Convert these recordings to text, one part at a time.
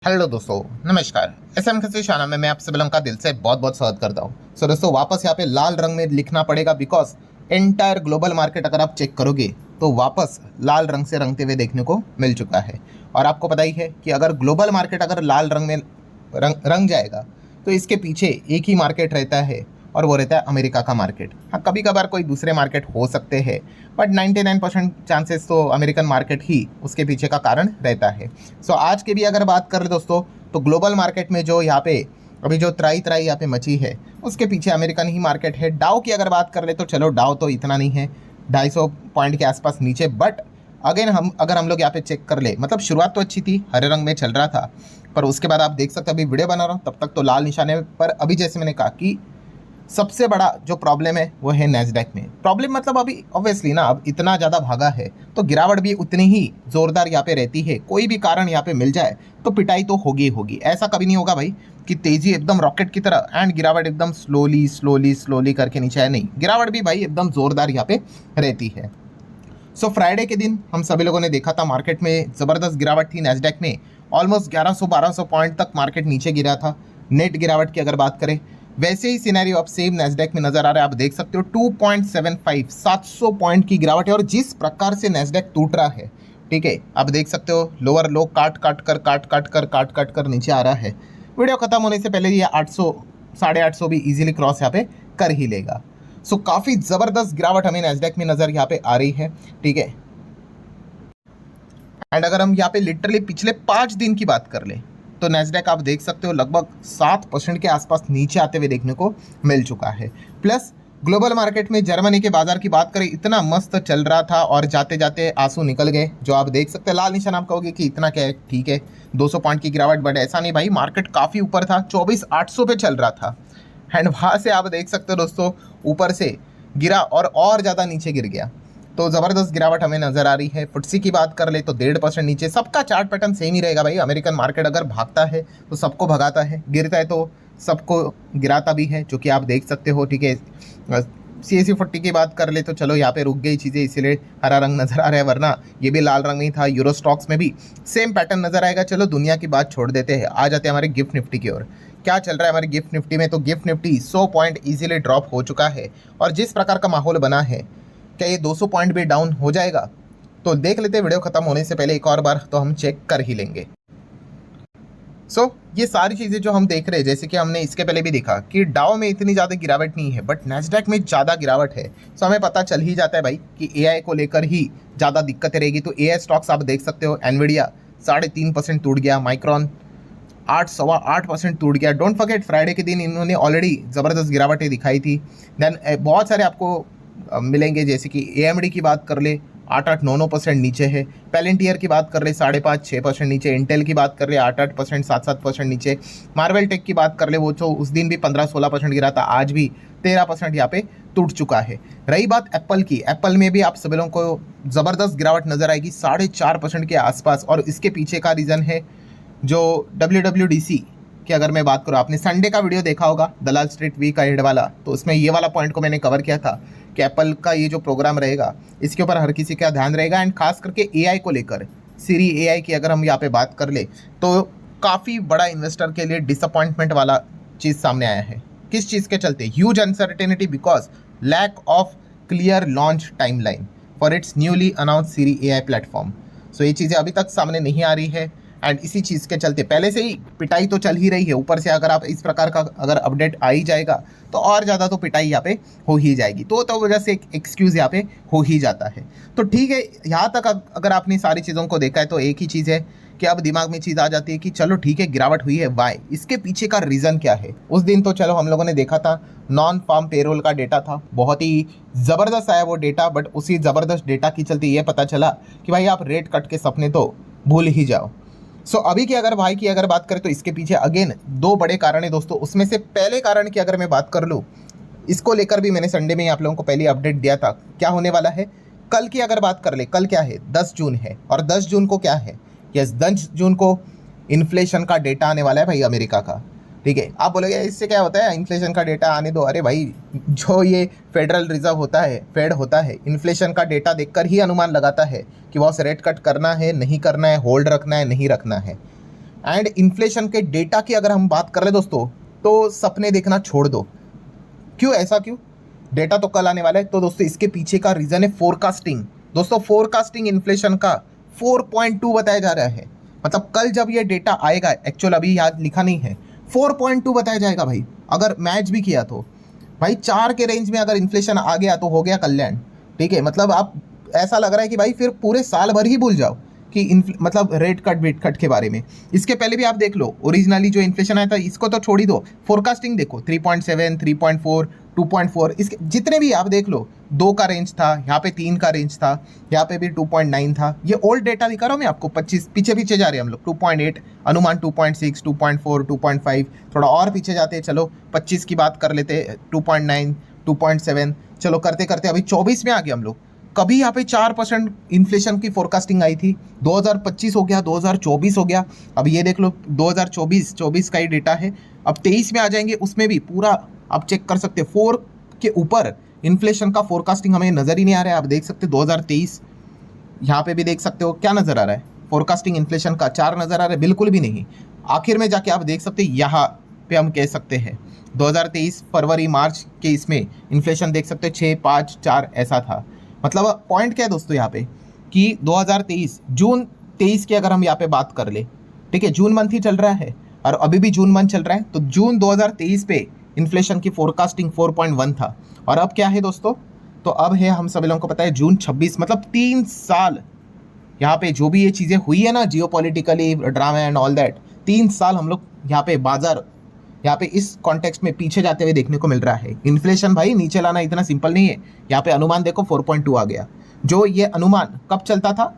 Hello दोस्तों, नमस्कार। SM खसी शाना में मैं आप सभी लोगों का दिल से बहुत बहुत स्वागत करता हूँ। सो दोस्तों, वापस यहाँ पे लाल रंग में लिखना पड़ेगा बिकॉज एंटायर ग्लोबल मार्केट अगर आप चेक करोगे तो वापस लाल रंग से रंगते हुए देखने को मिल चुका है। और आपको पता ही है कि अगर ग्लोबल मार्केट अगर लाल रंग में रंग जाएगा तो इसके पीछे एक ही मार्केट रहता है और वो रहता है अमेरिका का मार्केट। हाँ, कभी कभार कोई दूसरे मार्केट हो सकते हैं बट 99% चांसेस तो अमेरिकन मार्केट ही उसके पीछे का कारण रहता है। सो आज के भी अगर बात कर ले दोस्तों, तो ग्लोबल मार्केट में जो यहाँ पे अभी जो त्राई त्राई यहाँ पे मची है उसके पीछे अमेरिकन ही मार्केट है। डाउ की अगर बात कर ले तो चलो डाउ तो इतना नहीं है, 250 पॉइंट के आसपास नीचे, बट अगेन हम लोग यहाँ पे चेक कर ले, मतलब शुरुआत तो अच्छी थी, हरे रंग में चल रहा था, पर उसके बाद आप देख सकते अभी वीडियो बना रहा हूँ तब तक तो लाल निशाने पर। अभी जैसे मैंने कहा कि सबसे बड़ा जो प्रॉब्लम है वो है नैस्डैक में। प्रॉब्लम मतलब अभी ऑब्वियसली ना, अब इतना ज़्यादा भागा है तो गिरावट भी उतनी ही ज़ोरदार यहाँ पे रहती है। कोई भी कारण यहाँ पे मिल जाए तो पिटाई तो होगी ही होगी। ऐसा कभी नहीं होगा भाई कि तेज़ी एकदम रॉकेट की तरह एंड गिरावट एकदम स्लोली स्लोली स्लोली करके नीचे आए, नहीं, गिरावट भी भाई एकदम ज़ोरदार यहाँ पे रहती है। सो फ्राइडे के दिन हम सभी लोगों ने देखा था मार्केट में ज़बरदस्त गिरावट थी। नैस्डैक में ऑलमोस्ट 1100-1200 पॉइंट तक मार्केट नीचे गिरा था नेट गिरावट की अगर बात करें। वैसे ही सिनेरियो अब सेम नैस्डैक में नजर आ रहा है। आप देख सकते हो 2.75 700 पॉइंट की गिरावट है। और जिस प्रकार से नैस्डैक टूट रहा है, ठीक है, आप देख सकते हो लोअर लो काट काट कर नीचे आ रहा है। वीडियो खत्म होने से पहले ये 800 850 भी इजीली क्रॉस यहाँ पे कर ही लेगा। सो काफ़ी ज़बरदस्त गिरावट हमें नैस्डैक में नज़र यहाँ पे आ रही है, ठीक है। एंड अगर हम यहाँ पे लिटरली पिछले 5 दिन की बात कर लें तो नैस्डैक आप देख सकते हो लगभग 7% के आसपास नीचे आते हुए देखने को मिल चुका है। प्लस ग्लोबल मार्केट में जर्मनी के बाजार की बात करें, इतना मस्त चल रहा था और जाते जाते आंसू निकल गए, जो आप देख सकते हैं। लाल निशान आप कहोगे कि इतना क्या है, ठीक है 200 पॉइंट की गिरावट, बट ऐसा नहीं भाई, मार्केट काफ़ी ऊपर था, 24,800 पे चल रहा था। एंड वहाँ से आप देख सकते हो दोस्तों ऊपर से गिरा और ज़्यादा नीचे गिर गया। तो ज़बरदस्त गिरावट हमें नज़र आ रही है। फुटसी की बात कर ले तो 1.5% नीचे। सबका चार्ट पैटर्न सेम ही रहेगा भाई। अमेरिकन मार्केट अगर भागता है तो सबको भगाता है, गिरता है तो सबको गिराता भी है, जो कि आप देख सकते हो, ठीक है। CAC 40 की बात कर ले तो चलो यहाँ पे रुक गई चीज़ें, इसीलिए हरा रंग नज़र आ रहा है, वरना ये भी लाल रंग में ही था। यूरो स्टॉक्स में भी सेम पैटर्न नज़र आएगा। चलो दुनिया की बात छोड़ देते हैं, आ जाते हैं हमारे गिफ्ट निफ्टी की ओर। क्या चल रहा है हमारे गिफ्ट निफ्टी में? तो gift Nifty 100 point easily drop हो चुका है। और जिस प्रकार का माहौल बना है, क्या ये 200 पॉइंट भी डाउन हो जाएगा? तो देख लेते हैं, वीडियो खत्म होने से पहले एक और बार तो हम चेक कर ही लेंगे। ये सारी चीज़ें जो हम देख रहे हैं, जैसे कि हमने इसके पहले भी देखा कि डाउ में इतनी ज़्यादा गिरावट नहीं है बट नैस्डैक में ज़्यादा गिरावट है। हमें पता चल ही जाता है भाई कि AI को लेकर ही ज़्यादा दिक्कतें रहेगी। तो AI स्टॉक्स आप देख सकते हो, एनवीडिया 3.5% टूट गया, माइक्रॉन 8-8.25% टूट गया। डोंट फॉरगेट फ्राइडे के दिन इन्होंने ऑलरेडी ज़बरदस्त गिरावटें दिखाई थी। देन बहुत सारे आपको मिलेंगे, जैसे कि AMD की बात कर ले 8-9% नीचे है। पैलेंटियर की बात कर ले 5.5-6% नीचे। इंटेल की बात कर ले 8-8% 7-7% नीचे। मार्वल टेक की बात कर ले, वो तो उस दिन भी 15-16% गिरा था, आज भी 13% यहाँ पे टूट चुका है। रही बात एप्पल की, एप्पल में भी आप सभी लोगों को ज़बरदस्त गिरावट नज़र आएगी 4.5% के आसपास। और इसके पीछे का रीज़न है जो WWDC कि अगर मैं बात करूँ, आपने संडे का वीडियो देखा होगा दलाल स्ट्रीट वीक का हेड वाला, तो उसमें ये वाला पॉइंट को मैंने कवर किया था कि एप्पल का ये जो प्रोग्राम रहेगा इसके ऊपर हर किसी का ध्यान रहेगा। एंड खास करके AI को लेकर, सीरी AI की अगर हम यहाँ पे बात कर ले तो काफ़ी बड़ा इन्वेस्टर के लिए डिसअपॉइंटमेंट वाला चीज़ सामने आया है। किस चीज़ के चलते? Huge uncertainty because lack of clear launch timeline for its newly announce Siri AI platform. So ये चीज़ें अभी तक सामने नहीं आ रही है एंड इसी चीज़ के चलते पहले से ही पिटाई तो चल ही रही है। ऊपर से अगर आप इस प्रकार का अगर अपडेट आ ही जाएगा तो और ज़्यादा तो पिटाई यहाँ पे हो ही जाएगी। तो वजह से एक एक्सक्यूज़ यहाँ पे हो ही जाता है। तो ठीक है, यहाँ तक अगर आपने सारी चीज़ों को देखा है तो एक ही चीज़ है कि अब दिमाग में चीज़ आ जाती है कि चलो ठीक है गिरावट हुई है, वाई, इसके पीछे का रीज़न क्या है? उस दिन तो चलो हम लोगों ने देखा था नॉन फार्म पेरोल का डेटा था, बहुत ही ज़बरदस्त आया वो डेटा, बट उसी ज़बरदस्त डेटा की चलते ये पता चला कि भाई आप रेट कट के सपने तो भूल ही जाओ। अभी की अगर भाई की अगर बात करें तो इसके पीछे अगेन 2 बड़े कारण है दोस्तों। उसमें से पहले कारण की अगर मैं बात कर लूँ, इसको लेकर भी मैंने संडे में आप लोगों को पहले अपडेट दिया था क्या होने वाला है। कल की अगर बात कर ले, कल क्या है, 10 जून है, और 10 जून को क्या है, यस 10 जून को इन्फ्लेशन का डेटा आने वाला है भाई अमेरिका का, ठीक है। आप बोलोगे इससे क्या होता है, इन्फ्लेशन का डेटा आने दो। अरे भाई, जो ये फेडरल रिजर्व होता है, फेड होता है, इन्फ्लेशन का डेटा देखकर ही अनुमान लगाता है कि बॉस रेट कट करना है नहीं करना है, होल्ड रखना है नहीं रखना है। एंड इन्फ्लेशन के डेटा की अगर हम बात कर रहे दोस्तों, तो सपने देखना छोड़ दो। क्यों, ऐसा क्यों? डेटा तो कल आने वाला है। तो दोस्तों इसके पीछे का रीजन है फोरकास्टिंग। दोस्तों फोरकास्टिंग इन्फ्लेशन का 4.2 बताया जा रहा है। मतलब कल जब ये डेटा आएगा, एक्चुअल अभी याद लिखा नहीं है, 4.2 बताया जाएगा भाई। अगर मैच भी किया तो भाई 4 के रेंज में अगर इन्फ्लेशन आ गया तो हो गया कल्याण। ठीक है, मतलब आप ऐसा लग रहा है कि भाई फिर पूरे साल भर ही भूल जाओ कि मतलब रेट कट वेट कट के बारे में। इसके पहले भी आप देख लो, ओरिजिनली जो इन्फ्लेशन आया था इसको तो छोड़ ही दो, फोरकास्टिंग देखो 3.7, 3.4, 2.4, इसके जितने भी आप देख लो, 2 का रेंज था, यहाँ पे 3 का रेंज था, यहाँ पे भी 2.9 था। ये ओल्ड डेटा दिखा रहा हूँ मैं आपको, 25 पीछे पीछे जा रहे हैं हम लोग, 2.8 अनुमान, 2.6, 2.4, 2.5, थोड़ा और पीछे जाते हैं, चलो 25 की बात कर लेते, 2.9, 2.7, चलो करते करते अभी 24 में आ गए हम लोग। कभी यहाँ पे 4% इन्फ्लेशन की फोरकास्टिंग आई थी, 2025 हो गया, 2024 हो गया, अब ये देख लो 2024 का ही डेटा है। अब 23 में आ जाएंगे, उसमें भी पूरा आप चेक कर सकते हैं 4 के ऊपर इन्फ्लेशन का फोरकास्टिंग हमें नज़र ही नहीं आ रहा है। आप देख सकते हैं 2023, यहाँ पे भी देख सकते हो क्या नज़र आ रहा है, फोरकास्टिंग इन्फ्लेशन का 4 नज़र आ रहा है, बिल्कुल भी नहीं। आखिर में जाके आप देख सकते हैं, यहाँ पे हम कह सकते हैं 2023 फरवरी मार्च के इसमें इन्फ्लेशन देख सकते हैं 6, 5, 4 ऐसा था। मतलब पॉइंट क्या है दोस्तों यहाँ पे कि 2023 जून 23 की अगर हम यहाँ पे बात कर ले, ठीक है, जून मंथ ही चल रहा है और अभी भी जून मंथ चल रहा है, तो जून 2023 पे इन्फ्लेशन की फोरकास्टिंग 4.1 था। और अब क्या है दोस्तों, तो अब है, हम सभी लोगों को पता है, जून 26, मतलब 3 साल यहाँ पे जो भी ये चीज़ें हुई है ना, geopolitically drama and all that, 3 साल हम लोग यहाँ पे बाजार, यहाँ पे इस कॉन्टेक्स्ट में पीछे जाते हुए देखने को मिल रहा है। इन्फ्लेशन भाई नीचे लाना इतना सिंपल नहीं है। यहाँ पे अनुमान देखो 4.2 आ गया, जो ये अनुमान कब चलता था,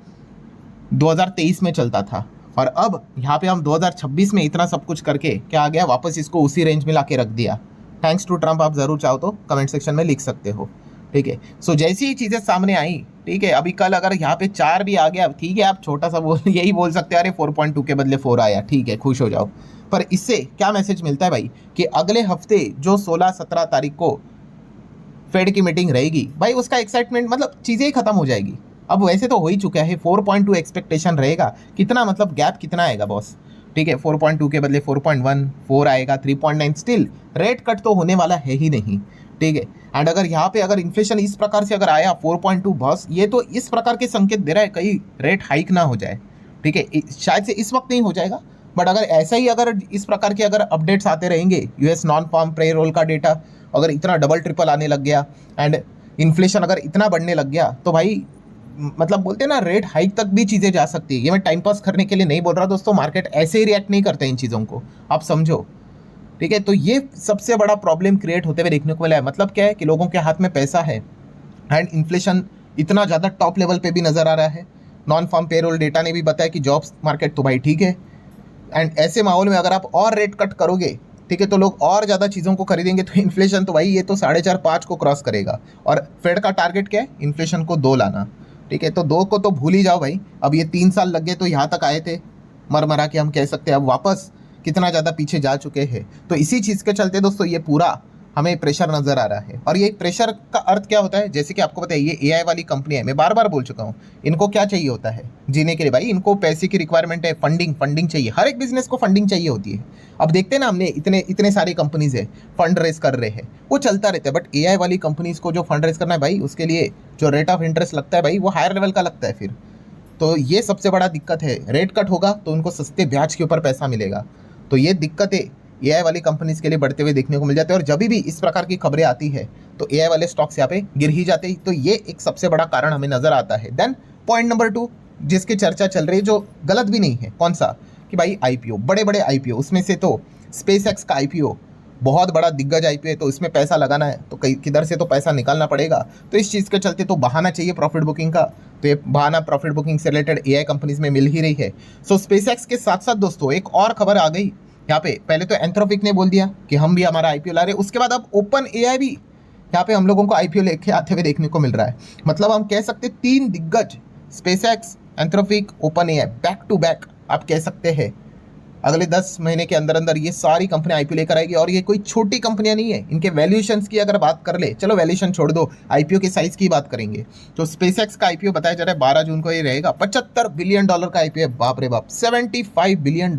2023 में चलता था, और अब यहाँ पे हम 2026 में इतना सब कुछ करके क्या आ गया, वापस इसको उसी रेंज में ला के रख दिया। थैंक्स टू ट्रंप, आप जरूर चाहो तो कमेंट सेक्शन में लिख सकते हो। ठीक है, सो जैसी ही चीज़ें सामने आई, ठीक है, अभी कल अगर यहाँ पे 4 भी आ गया, ठीक है, आप छोटा सा यही बोल सकते हैं, अरे 4.2 के बदले 4 आया, ठीक है, खुश हो जाओ। पर इससे क्या मैसेज मिलता है भाई कि अगले हफ्ते जो 16-17 तारीख को फेड की मीटिंग रहेगी भाई, उसका एक्साइटमेंट, मतलब चीज़ें ही खत्म हो जाएगी। अब वैसे तो हो ही चुका है, 4.2 एक्सपेक्टेशन रहेगा, कितना मतलब गैप कितना आएगा बॉस, ठीक है, 4.2 के बदले 4.1, 4 आएगा, 3.9, स्टिल रेट कट तो होने वाला है ही नहीं। ठीक है, एंड अगर यहाँ पे अगर इन्फ्लेशन इस प्रकार से अगर आया 4.2, बॉस ये तो इस प्रकार के संकेत दे रहा है कहीं रेट हाइक ना हो जाए। ठीक है, शायद से इस वक्त नहीं हो जाएगा, बट अगर ऐसा ही अगर इस प्रकार के अगर अपडेट्स आते रहेंगे, यूएस नॉन फार्म पेरोल का डेटा अगर इतना डबल ट्रिपल आने लग गया एंड इन्फ्लेशन अगर इतना बढ़ने लग गया, तो भाई मतलब बोलते हैं ना, रेट हाइक तक भी चीज़ें जा सकती है। ये मैं टाइम पास करने के लिए नहीं बोल रहा दोस्तों, मार्केट ऐसे ही रिएक्ट नहीं करते इन चीज़ों को, आप समझो। ठीक है, तो ये सबसे बड़ा प्रॉब्लम क्रिएट होते हुए देखने को मिला है। मतलब क्या है कि लोगों के हाथ में पैसा है एंड इन्फ्लेशन इतना ज़्यादा टॉप लेवल पे भी नज़र आ रहा है। नॉन फार्म पेरोल डेटा ने भी बताया कि जॉब्स मार्केट तो भाई ठीक है, एंड ऐसे माहौल में अगर आप और रेट कट करोगे, ठीक है, तो लोग और ज़्यादा चीज़ों को खरीदेंगे, तो इन्फ्लेशन तो भाई ये तो 4.5-5 को क्रॉस करेगा। और फेड का टारगेट क्या है, इन्फ्लेशन को 2 लाना। ठीक है, तो 2 को तो भूल ही जाओ भाई, अब ये 3 साल लग गए तो यहाँ तक आए थे, मर के हम कह सकते हैं, अब वापस कितना ज़्यादा पीछे जा चुके हैं। तो इसी चीज़ के चलते दोस्तों ये पूरा हमें प्रेशर नज़र आ रहा है। और ये प्रेशर का अर्थ क्या होता है, जैसे कि आपको पता है ये एआई वाली कंपनी है, मैं बार बार बोल चुका हूँ, इनको क्या चाहिए होता है जीने के लिए भाई, इनको पैसे की रिक्वायरमेंट है, फंडिंग चाहिए, हर एक बिजनेस को फंडिंग चाहिए होती है। अब देखते हैं ना, हमने इतने सारी कंपनीज है फंड रेस कर रहे हैं, वो चलता रहता है, बट एआई वाली कंपनीज को जो फंड रेस करना है भाई, उसके लिए जो रेट ऑफ इंटरेस्ट लगता है भाई, वो हायर लेवल का लगता है फिर। तो ये सबसे बड़ा दिक्कत है, रेट कट होगा तो उनको सस्ते ब्याज के ऊपर पैसा मिलेगा। तो ये दिक्कतें एआई वाली कंपनीज के लिए बढ़ते हुए देखने को मिल जाते हैं। और जब भी इस प्रकार की खबरें आती है तो एआई वाले स्टॉक्स यहाँ पे गिर ही जाते हैं। तो ये एक सबसे बड़ा कारण हमें नजर आता है। देन पॉइंट नंबर 2 जिसकी चर्चा चल रही है, जो गलत भी नहीं है, कौन सा, कि भाई आईपीओ, बड़े बड़े आईपीओ, उसमें से तो स्पेसएक्स का आईपीओ बहुत बड़ा दिग्गज आईपीओ है, तो इसमें पैसा लगाना है तो किधर से तो पैसा निकालना पड़ेगा। तो इस चीज़ के चलते तो बहाना चाहिए प्रॉफिट बुकिंग का, तो ये बहाना प्रॉफिट बुकिंग से रिलेटेड एआई कंपनीज में मिल ही रही है। सो स्पेसएक्स के साथ साथ दोस्तों एक और खबर आ गई यहाँ पे, पहले तो एंथ्रोपिक ने बोल दिया कि हम भी हमारा आईपीओ ला रहे हैं, उसके बाद अब ओपन एआई भी यहाँ पे हम लोगों को आईपीओ लेके आते हुए देखने को मिल रहा है। मतलब हम कह सकते 3 दिग्गज, SpaceX, Anthropic, OpenAI, back to back आप कह सकते हैं अगले 10 महीने के अंदर अंदर ये सारी कंपनी आईपीओ लेकर आएगी। और ये कोई छोटी कंपनियां नहीं है। इनके वैल्यूएशंस की अगर बात कर ले, चलो वैल्यूएशन छोड़ दो, आईपीओ के साइज की बात करेंगे तो स्पेसएक्स का आईपीओ बताया जा रहा है 12 जून को ये रहेगा। $75 बिलियन का आईपीओ है। बाप रे बाप, $75 बिलियन।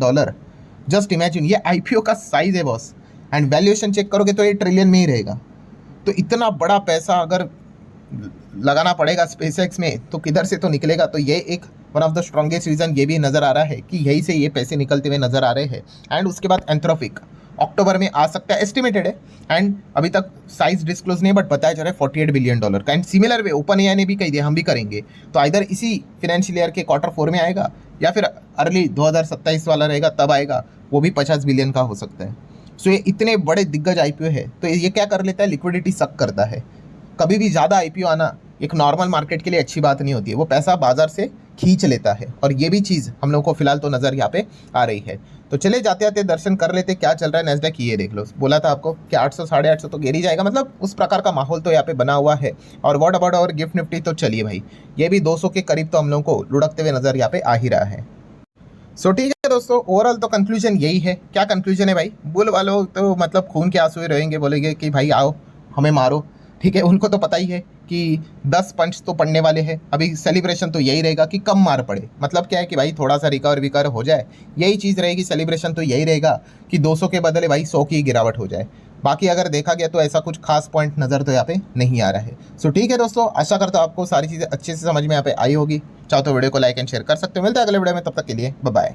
जस्ट इमेजिन, ये आईपीओ का साइज है बॉस। एंड वैल्यूएशन चेक करोगे तो ये ट्रिलियन में ही रहेगा। तो इतना बड़ा पैसा अगर लगाना पड़ेगा स्पेसएक्स में तो किधर से तो निकलेगा। तो ये एक one of the strongest reason ये भी नज़र आ रहा है कि यहीं से ये पैसे निकलते हुए नज़र आ रहे हैं। एंड उसके बाद एंथ्रोपिक अक्टूबर में आ सकता है, एस्टिमेटेड है। एंड अभी तक साइज डिस्क्लोज नहीं, बट बताया जा रहा है $48 बिलियन का। And similar way open AI ने भी कही दिया हम भी करेंगे। तो आइदर इसी फाइनेंशियल ईयर के Q4 में आएगा या फिर अर्ली 2027 वाला रहेगा तब आएगा, वो भी 50 बिलियन का हो सकता है। सो ये इतने बड़े दिग्गज आईपीओ है तो ये क्या कर लेता है, लिक्विडिटी सक करता है। कभी भी ज़्यादा आईपीओ आना एक नॉर्मल मार्केट के लिए अच्छी बात नहीं होती है, वो पैसा बाजार से खींच लेता है। और ये भी चीज़ हम लोग को फिलहाल तो नज़र यहाँ पे आ रही है। तो चले जाते आते दर्शन कर लेते क्या चल रहा है नैस्डैक। ये देख लो, बोला था आपको कि 800 850 तो गिर ही जाएगा, मतलब उस प्रकार का माहौल तो यहाँ पे बना हुआ है। और व्हाट अबाउट और गिफ्ट निफ्टी, तो चलिए भाई ये भी 200 के करीब तो हम लोग को लुढ़कते हुए नज़र यहाँ पे आ ही रहा है। सो ठीक है दोस्तों, ओवरऑल तो कंक्लूजन यही है। क्या कंक्लूजन है भाई, बुल वालों तो मतलब खून के आंसू रहेंगे, बोलेंगे कि भाई आओ हमें मारो। ठीक है, उनको तो पता ही है कि 10 पंच तो पड़ने वाले हैं। अभी सेलिब्रेशन तो यही रहेगा कि कम मार पड़े। मतलब क्या है कि भाई थोड़ा सा रिकवर हो जाए, यही चीज़ रहेगी। सेलिब्रेशन तो यही रहेगा कि 200 के बदले भाई 100 की गिरावट हो जाए। बाकी अगर देखा गया तो ऐसा कुछ खास पॉइंट नज़र तो यहाँ पे नहीं आ रहा है। सो ठीक है दोस्तों, आशा करता हूँ आपको सारी चीज़ें अच्छे से समझ में यहाँ पे आई होगी। चाहो तो वीडियो को लाइक एंड शेयर कर सकते हो। मिलते हैं अगले वीडियो में, तब तक के लिए बाय बाय।